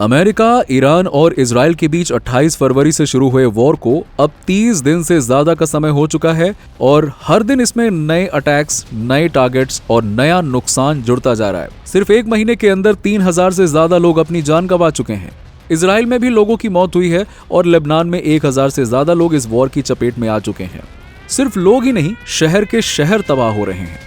America, Iran और Israel के बीच 28 फरवरी से शुरू हुए वॉर को अब 30 दिन से ज्यादा का समय हो चुका है और हर दिन इसमें नए अटैक्स, नए टारगेट्स और नया नुकसान जुड़ता जा रहा है। सिर्फ एक महीने के अंदर 3000 से ज्यादा लोग अपनी जान गंवा चुके हैं। इजराइल में भी लोगों की मौत हुई है और लेबनान में 1000 से ज्यादा लोग इस वॉर की चपेट में आ चुके हैं। सिर्फ लोग ही नहीं, शहर के शहर तबाह हो रहे हैं।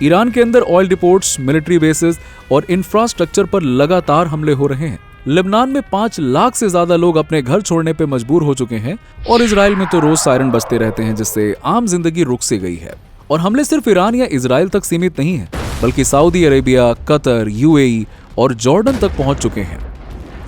ईरान के अंदर ऑयल डिपोर्ट्स, मिलिट्री बेसेस और इंफ्रास्ट्रक्चर पर लगातार हमले हो रहे हैं। लेबनान में 5 लाख से ज्यादा लोग अपने घर छोड़ने पे मजबूर हो चुके हैं और इजराइल में तो रोज सायरन बजते रहते हैं, जिससे आम जिंदगी रुक सी गई है। और हमले सिर्फ ईरान या इजराइल तक सीमित नहीं है, बल्कि सऊदी अरेबिया, कतर, यूएई और जॉर्डन तक पहुंच चुके हैं।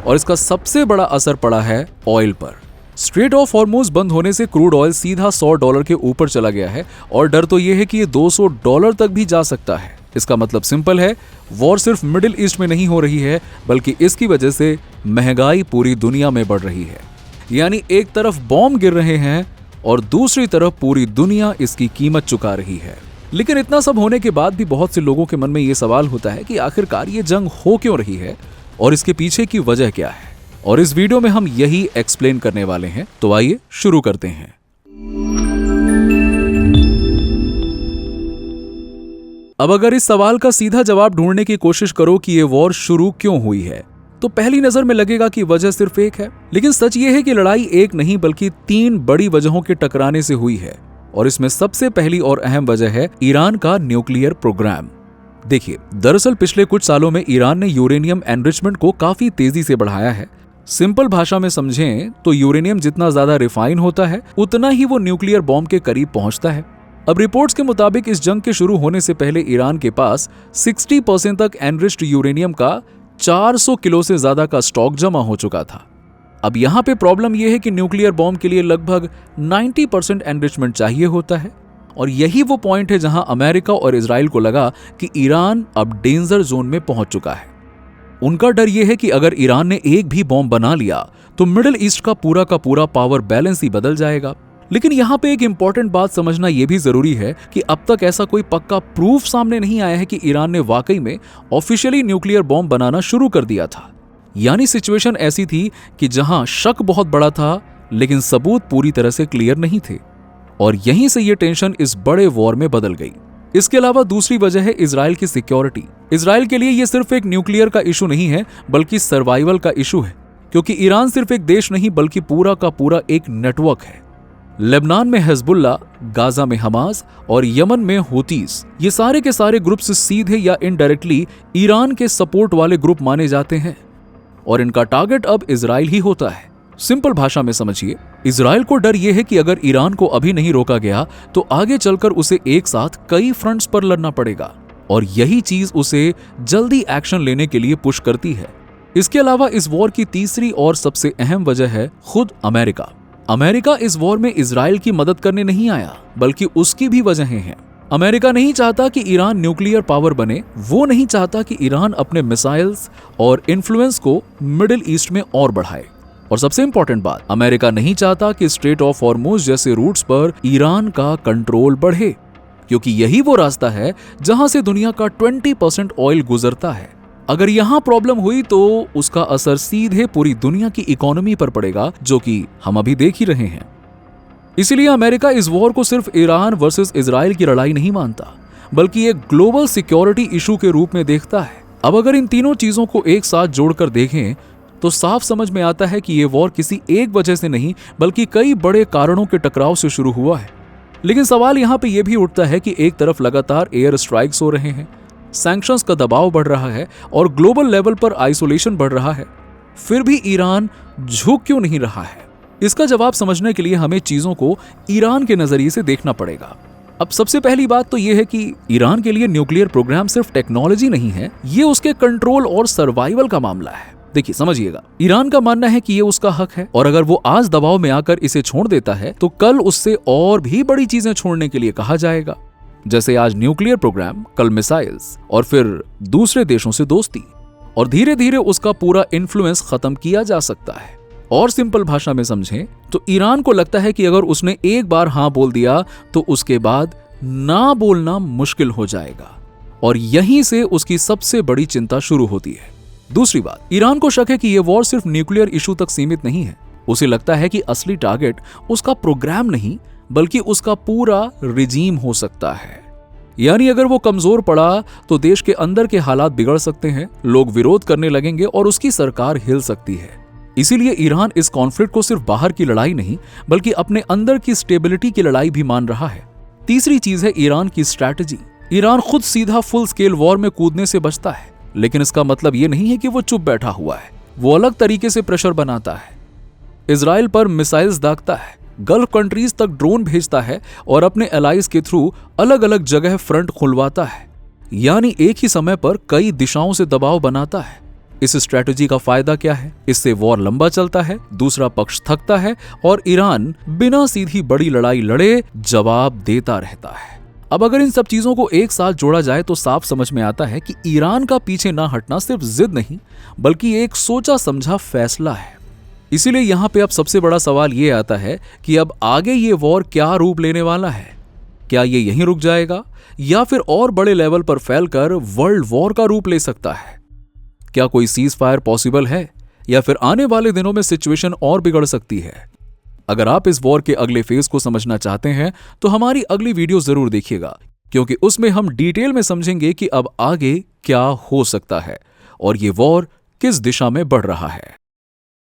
और इसका सबसे बड़ा असर पड़ा है ऑयल पर। स्ट्रेट ऑफ हॉर्मुज बंद होने से क्रूड ऑयल सीधा $100 के ऊपर चला गया है और डर तो यह है कि ये $200 तक भी जा सकता है। इसका मतलब सिंपल है, वॉर सिर्फ मिडिल ईस्ट में नहीं हो रही है, बल्कि इसकी वजह से महंगाई पूरी दुनिया में बढ़ रही है। यानी एक तरफ बॉम्ब गिर रहे हैं और दूसरी तरफ पूरी दुनिया इसकी कीमत चुका रही है। लेकिन इतना सब होने के बाद भी बहुत से लोगों के मन में ये सवाल होता है कि आखिरकार ये जंग हो क्यों रही है और इसके पीछे की वजह क्या है। और इस वीडियो में हम यही एक्सप्लेन करने वाले हैं। तो आइए शुरू करते हैं। अब अगर इस सवाल का सीधा जवाब ढूंढने की कोशिश करो कि ये वॉर शुरू क्यों हुई है, तो पहली नजर में लगेगा कि वजह सिर्फ एक है। लेकिन सच ये है कि लड़ाई एक नहीं बल्कि 3 बड़ी वजहों के टकराने से हुई है। और इसमें सबसे पहली और अहम वजह है ईरान का न्यूक्लियर प्रोग्राम। देखिए, दरअसल पिछले कुछ सालों में ईरान ने यूरेनियम एनरिचमेंट को काफी तेजी से बढ़ाया है। सिंपल भाषा में समझें तो यूरेनियम जितना ज्यादा रिफाइन होता है, उतना ही वो न्यूक्लियर बॉम्ब के करीब पहुंचता है। अब रिपोर्ट्स के मुताबिक इस जंग के शुरू होने से पहले ईरान के पास 60% तक एनरिच्ड यूरेनियम का 400 किलो से ज्यादा का स्टॉक जमा हो चुका था। अब यहां पे प्रॉब्लम यह है कि न्यूक्लियर बॉम्ब के लिए लगभग 90% एनरिचमेंट चाहिए होता है। और यही वो पॉइंट है जहां अमेरिका और इजराइल को लगा कि ईरान अब डेंजर जोन में पहुंच चुका है। उनका डर यह है कि अगर ईरान ने एक भी बॉम्ब बना लिया तो मिडिल ईस्ट का पूरा पावर बैलेंस ही बदल जाएगा। लेकिन यहाँ पे एक इंपॉर्टेंट बात समझना यह भी जरूरी है कि अब तक ऐसा कोई पक्का प्रूफ सामने नहीं आया है कि ईरान ने वाकई में ऑफिशियली न्यूक्लियर बॉम्ब बनाना शुरू कर दिया था। यानी सिचुएशन ऐसी थी कि जहां शक बहुत बड़ा था, लेकिन सबूत पूरी तरह से क्लियर नहीं थे। और यहीं से ये टेंशन इस बड़े वॉर में बदल गई। इसके अलावा दूसरी वजह है इजराइल की सिक्योरिटी। इजराइल के लिए यह सिर्फ एक न्यूक्लियर का इशू नहीं है, बल्कि सर्वाइवल का इशू है, क्योंकि ईरान सिर्फ एक देश नहीं बल्कि पूरा का पूरा एक नेटवर्क है। लेबनान में हिजबुल्लाह, गाजा में हमास और यमन में हूतीस, ये सारे के सारे ग्रुप्स सीधे या इनडायरेक्टली ईरान के सपोर्ट वाले ग्रुप माने जाते हैं और इनका टारगेट अब इजराइल ही होता है। सिंपल भाषा में समझिए, इजराइल को डर यह है कि अगर ईरान को अभी नहीं रोका गया तो आगे चलकर उसे एक साथ कई फ्रंट्स पर लड़ना पड़ेगा और यही चीज उसे जल्दी एक्शन लेने के लिए पुश करती है। इसके अलावा इस वॉर की तीसरी और सबसे अहम वजह है खुद अमेरिका। अमेरिका इस वॉर में इजराइल की मदद करने नहीं आया, बल्कि उसकी भी वजहें हैं। अमेरिका नहीं चाहता कि ईरान न्यूक्लियर पावर बने, वो नहीं चाहता कि ईरान अपने मिसाइल्स और इन्फ्लुएंस को मिडिल ईस्ट में और बढ़ाए। और सबसे इंपॉर्टेंट बात, अमेरिका नहीं चाहता कि स्ट्रेट ऑफ हॉर्मुज जैसे रूट्स पर ईरान का कंट्रोल बढ़े, क्योंकि यही वो रास्ता है जहां से दुनिया का 20% ऑयल गुजरता है। अगर यहां प्रॉब्लम हुई तो उसका असर सीधे पूरी दुनिया की इकोनॉमी पर पड़ेगा, जो कि हम अभी देख ही रहे हैं। इसलिए अमेरिका इस वॉर को सिर्फ ईरान वर्सेस इजराइल की लड़ाई नहीं मानता, बल्कि एक ग्लोबल सिक्योरिटी इशू के रूप में देखता है। अब अगर इन तीनों चीजों को एक साथ जोड़कर देखें तो साफ समझ में आता है कि यह वॉर किसी एक वजह से नहीं, बल्कि कई बड़े कारणों के टकराव से शुरू हुआ है। लेकिन सवाल यहां पे यह भी उठता है कि एक तरफ लगातार एयर स्ट्राइक्स हो रहे हैं, सैंक्शंस का दबाव बढ़ रहा है और ग्लोबल लेवल पर आइसोलेशन बढ़ रहा है, फिर भी ईरान झुक क्यों नहीं रहा है? इसका जवाब समझने के लिए हमें चीजों को ईरान के नजरिए से देखना पड़ेगा। अब सबसे पहली बात तो यह है कि ईरान के लिए न्यूक्लियर प्रोग्राम सिर्फ टेक्नोलॉजी नहीं है, ये उसके कंट्रोल और सर्वाइवल का मामला है। देखिए, समझिएगा, ईरान का मानना है कि ये उसका हक है और अगर वो आज दबाव में आकर इसे छोड़ देता है तो कल उससे और भी बड़ी चीजें छोड़ने के लिए कहा जाएगा, जैसे आज न्यूक्लियर प्रोग्राम, कल मिसाइल्स और फिर दूसरे देशों से दोस्ती, और धीरे धीरे उसका पूरा इन्फ्लुएंस खत्म किया जा सकता है। और सिंपल भाषा में समझें तो ईरान को लगता है कि अगर उसने एक बार हां बोल दिया तो उसके बाद ना बोलना मुश्किल हो जाएगा, और यहीं से उसकी सबसे बड़ी चिंता शुरू होती है। दूसरी बात, ईरान को शक है कि यह वॉर सिर्फ न्यूक्लियर इशू तक सीमित नहीं है। उसे लगता है कि असली टारगेट उसका प्रोग्राम नहीं बल्कि उसका पूरा रिजीम हो सकता है। यानी अगर वो कमजोर पड़ा तो देश के अंदर के हालात बिगड़ सकते हैं, लोग विरोध करने लगेंगे और उसकी सरकार हिल सकती है। इसीलिए ईरान इस कॉन्फ्लिक्ट को सिर्फ बाहर की लड़ाई नहीं बल्कि अपने अंदर की स्टेबिलिटी की लड़ाई भी मान रहा है। तीसरी चीज है ईरान की स्ट्रैटेजी। ईरान खुद सीधा फुल स्केल वॉर में कूदने से बचता है, लेकिन इसका मतलब यह नहीं है कि वो चुप बैठा हुआ है। वो अलग तरीके से प्रेशर बनाता है, इजराइल पर मिसाइल्स दागता है, गल्फ कंट्रीज तक ड्रोन भेजता है और अपने एलाइज के थ्रू अलग अलग जगह फ्रंट खुलवाता है। यानी एक ही समय पर कई दिशाओं से दबाव बनाता है। इस स्ट्रैटेजी का फायदा क्या है? इससे वॉर लंबा चलता है, दूसरा पक्ष थकता है और ईरान बिना सीधी बड़ी लड़ाई लड़े जवाब देता रहता है। अब अगर इन सब चीजों को एक साथ जोड़ा जाए तो साफ समझ में आता है कि ईरान का पीछे ना हटना सिर्फ जिद नहीं बल्कि एक सोचा समझा फैसला है। इसीलिए यहां पे अब सबसे बड़ा सवाल ये आता है कि अब आगे ये वॉर क्या रूप लेने वाला है? क्या ये यहीं रुक जाएगा या फिर और बड़े लेवल पर फैलकर वर्ल्ड वॉर का रूप ले सकता है? क्या कोई सीज फायर पॉसिबल है या फिर आने वाले दिनों में सिचुएशन और बिगड़ सकती है? अगर आप इस वॉर के अगले फेज को समझना चाहते हैं तो हमारी अगली वीडियो जरूर देखिएगा, क्योंकि उसमें हम डिटेल में समझेंगे कि अब आगे क्या हो सकता है और ये वॉर किस दिशा में बढ़ रहा है।